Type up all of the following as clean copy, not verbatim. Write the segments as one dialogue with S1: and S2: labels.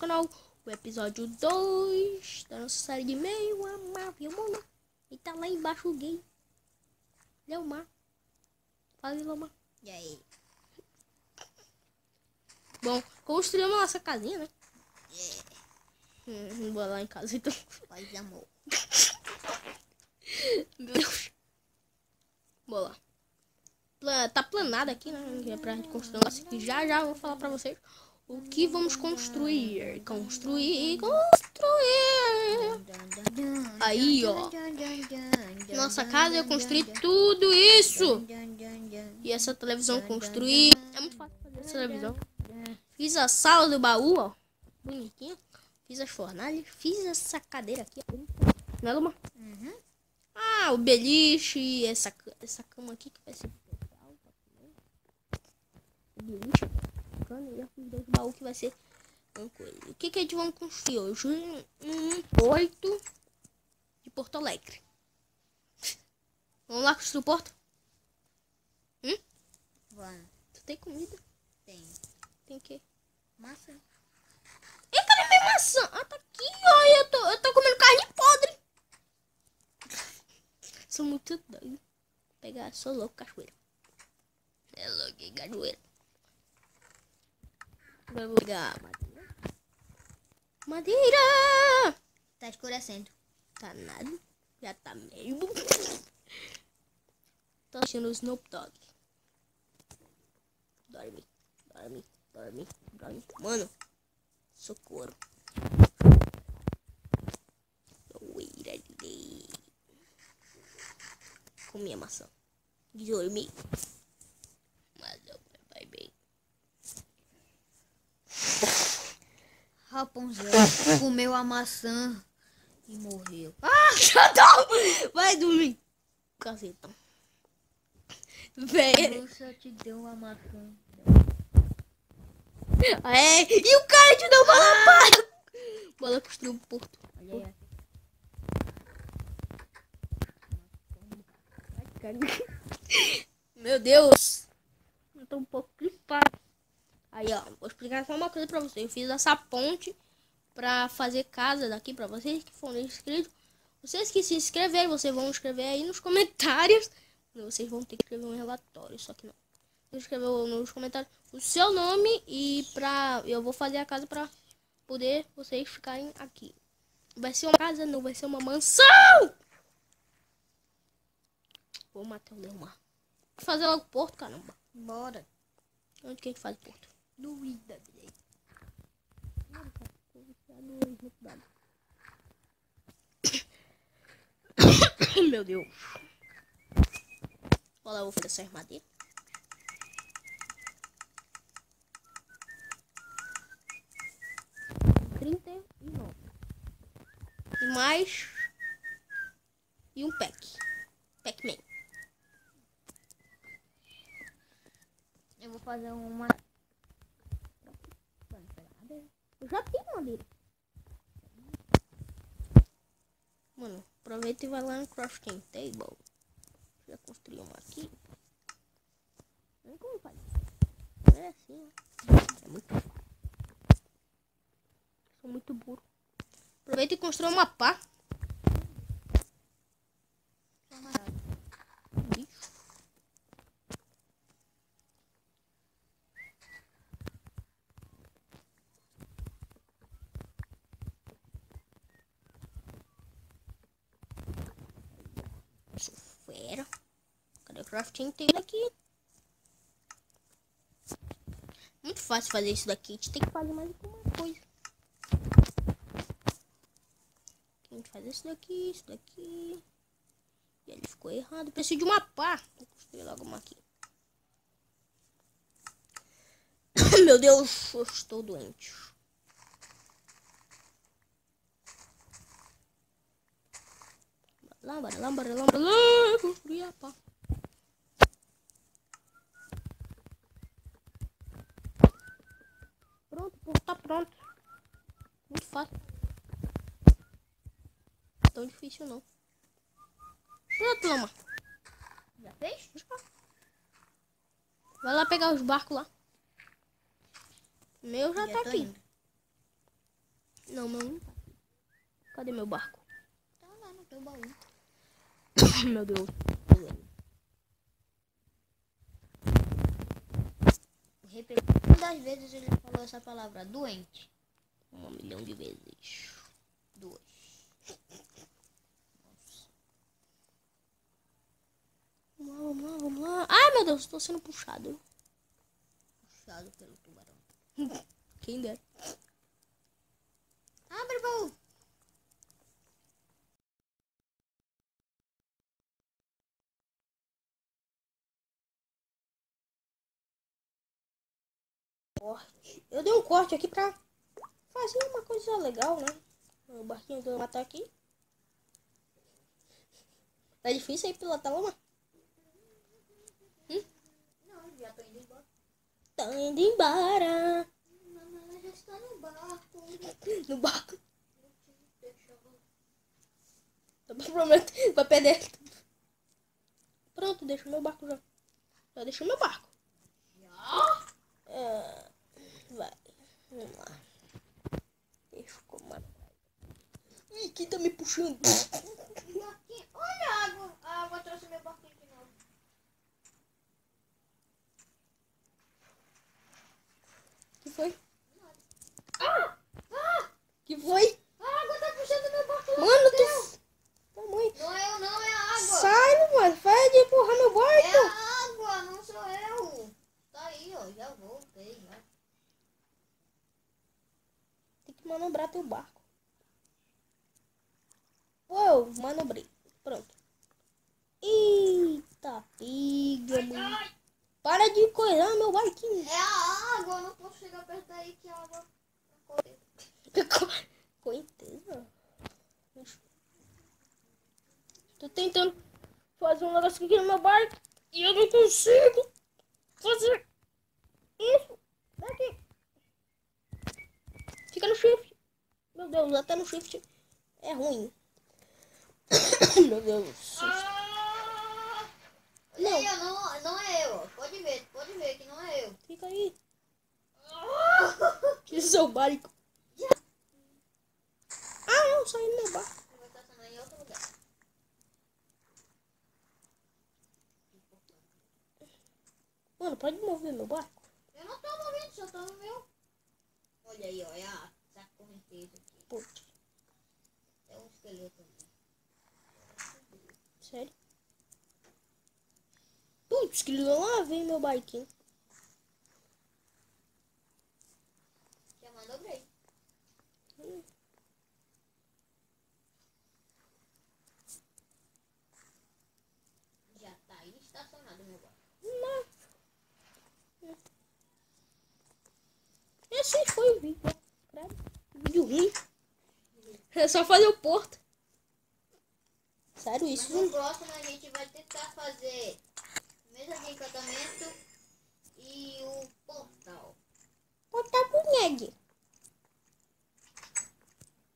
S1: canal o episódio 2 da nossa série de Meu Amável Mundo. E tá lá embaixo o gay Leomar. Fala, Leomar.
S2: E aí?
S1: Bom, construímos nossa casinha, né?
S2: Yeah.
S1: Vou lá em casa então.
S2: Paz e amor.
S1: Meu Deus. Vou lá. Tá planado aqui, né? É pra construir um negócio aqui. Já eu vou falar pra vocês o que vamos construir. Construir. Aí, ó. Nossa casa eu construí tudo isso. E essa televisão eu construí. É muito fácil fazer essa televisão. Fiz a sala do baú, ó. Bonitinha. Fiz as fornalhas. Fiz essa cadeira aqui. Não é, Luma?
S2: Uhum.
S1: Ah, o beliche. Essa cama aqui que vai ser especial. O beliche. E eu fiz dois baús que vai ser uma coisa. O que a gente vai construir hoje? Um porto de Porto Alegre. Vamos lá construir o porto?
S2: Vamos.
S1: Tu tem comida?
S2: Tem.
S1: Tem o quê?
S2: Massa.
S1: E cadê minha maçã? Ah, tá aqui, ó. Eu tô comendo carne podre. Sou muito doido. Sou louco, cachoeira. É louco, cachoeira. Agora eu vou pegar madeira. Madeira!
S2: Tá escurecendo.
S1: Tá nada. Já tá meio. Tô assistindo o Snoop Dogg. Dorme. Mano, socorro. Comi a maçã. Dormi. Mas eu vai bem.
S2: Rapunzel comeu a maçã e morreu.
S1: Vai dormir. Caceta. Velho.
S2: Moça te deu uma maçã.
S1: É, e o cara te deu uma lapada. Bola construiu um porto.
S2: Olha aí.
S1: Meu Deus. Eu tô um pouco gripado. Aí, ó, vou explicar só uma coisa pra vocês. Eu fiz essa ponte pra fazer casa daqui pra vocês que foram inscritos. Vocês que se inscreverem, vocês vão escrever aí nos comentários. Vocês vão ter que escrever um relatório, só que não. Escrever nos comentários o seu nome e eu vou fazer a casa pra poder vocês ficarem aqui. Vai ser uma casa, não vai ser uma mansão. Vou matar o Leomar. Vou fazer logo o porto, caramba.
S2: Bora.
S1: Onde que a gente faz o porto?
S2: Doída.
S1: Meu Deus. Olha lá, eu vou fazer essa madeira. E mais. E um Pac-Man.
S2: Eu vou fazer uma.
S1: Eu já tenho madeira. Mano, aproveita e vai lá no crafting table. Já construí uma aqui. Como faz? É assim, ó. É muito fácil. Sou muito burro. Aproveita e constrói uma pá. Bicho. Sou fera. Cadê o crafting table aqui? Muito fácil fazer isso daqui. A gente tem que fazer mais alguma coisa. A gente faz isso daqui. E ele ficou errado. Preciso de uma pá. Vou construir logo uma aqui. Meu Deus, eu estou doente. Bora lá. Construir a pá. Pronto, o porto tá pronto. Muito fácil. Não é tão difícil não. Pronto, Lama.
S2: Já fez?
S1: Vai lá pegar os barcos lá. O meu já tá aqui.
S2: Indo.
S1: Não, não tá. Cadê meu barco?
S2: Tá lá no teu baú.
S1: Meu Deus.
S2: Repetindo quantas vezes ele falou essa palavra? Doente.
S1: 1.000.000 de vezes.
S2: 2.
S1: Vamos lá, vamos lá. Ai, meu Deus, estou sendo puxado.
S2: Puxado pelo tubarão.
S1: Quem dera.
S2: Abre o baú.
S1: Corte. Eu dei um corte aqui pra fazer uma coisa legal, né? O barquinho que eu vou matar aqui. Tá difícil aí pilotar lama?
S2: Não, já tô indo embora.
S1: Tá indo embora.
S2: Mamãe já está no barco.
S1: No barco. Prometo, vai perder. Pronto, deixa o meu barco já. Já deixou meu barco.
S2: Já?
S1: Vai. Vamos lá. Deixa eu comandar. Ih, quem tá me puxando?
S2: E aqui, olha a água. A água trouxe meu barquinho de novo.
S1: Que foi?
S2: Ah! Ah!
S1: Que foi?
S2: A água tá puxando meu barco.
S1: Mano, tu... Tamanho.
S2: Não é eu não, é a água.
S1: Sai, mano. Vai de empurrar meu
S2: É
S1: barco.
S2: a água, não sou eu. Tá aí, ó. Já voltei, já.
S1: Tem que manobrar teu barco. Uou, manobrei. Pronto. Eita, piga, mano.
S2: Ai,
S1: Para de coisar meu barquinho.
S2: é a água, eu não posso chegar perto daí que a água tá correndo.
S1: Coitado. Tô tentando fazer um negócio aqui no meu barco e eu não consigo fazer isso daqui. Fica no shift. Meu Deus, até no shift é ruim. Meu Deus.
S2: Ah! Olha
S1: Não.
S2: aí, ó, não é eu. Ó. Pode ver que não é eu.
S1: Fica aí.
S2: Ah!
S1: Que seu barco. Ah, não, saí do meu barco.
S2: Vai estacionar em outro lugar.
S1: Mano, pode mover meu barco?
S2: Eu não tô movendo, só tô no meu. Olha aí, ó, é essa correnteza aqui.
S1: Putz,
S2: É um esqueleto ali.
S1: sério? Putz, que lá vem meu barquinho.
S2: Já manobrei. Já tá aí estacionado meu barco.
S1: Não. Esse foi o vídeo. Credo. Vídeo ruim. É só fazer o porto. Sério,
S2: Mas
S1: isso?
S2: no próximo a gente vai tentar fazer mesa de encantamento e o portal.
S1: Portar com neg.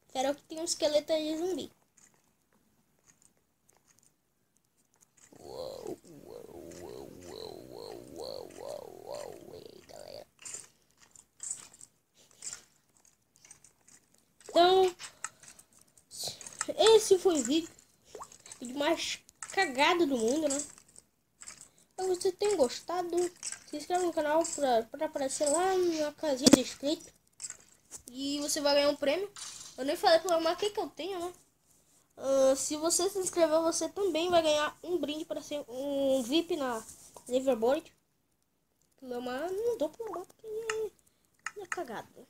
S1: Espero que tenha um esqueleto aí de zumbi. Uou, uou, uou, uou, uou, uou, uou, uou. E aí, galera? Então, esse foi o vídeo mais cagado do mundo, né? Espero que você tenha gostado. Se inscreve no canal para aparecer lá na casinha de inscrito. E você vai ganhar um prêmio. Eu nem falei pra Lamar o que eu tenho, né? Se você se inscrever, você também vai ganhar um brinde para ser um VIP na Liverboard. Lamar não dou pra Lamar porque ele é cagado.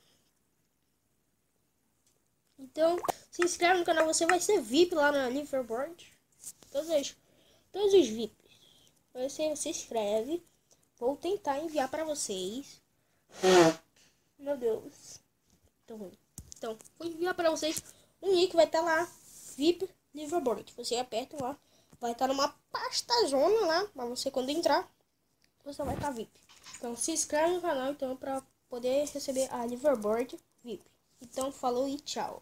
S1: Então, se inscreve no canal, você vai ser VIP lá na Liverboard. Todos os VIPs. Você se inscreve. Vou tentar enviar para vocês. Meu Deus. Tão ruim. Então, vou enviar para vocês um link, vai estar lá. VIP Liverboard. Você aperta lá. Vai estar numa pasta zona lá. Pra você quando entrar, você vai estar VIP. Então, se inscreve no canal então para poder receber a Liverboard VIP. Então, falou e tchau.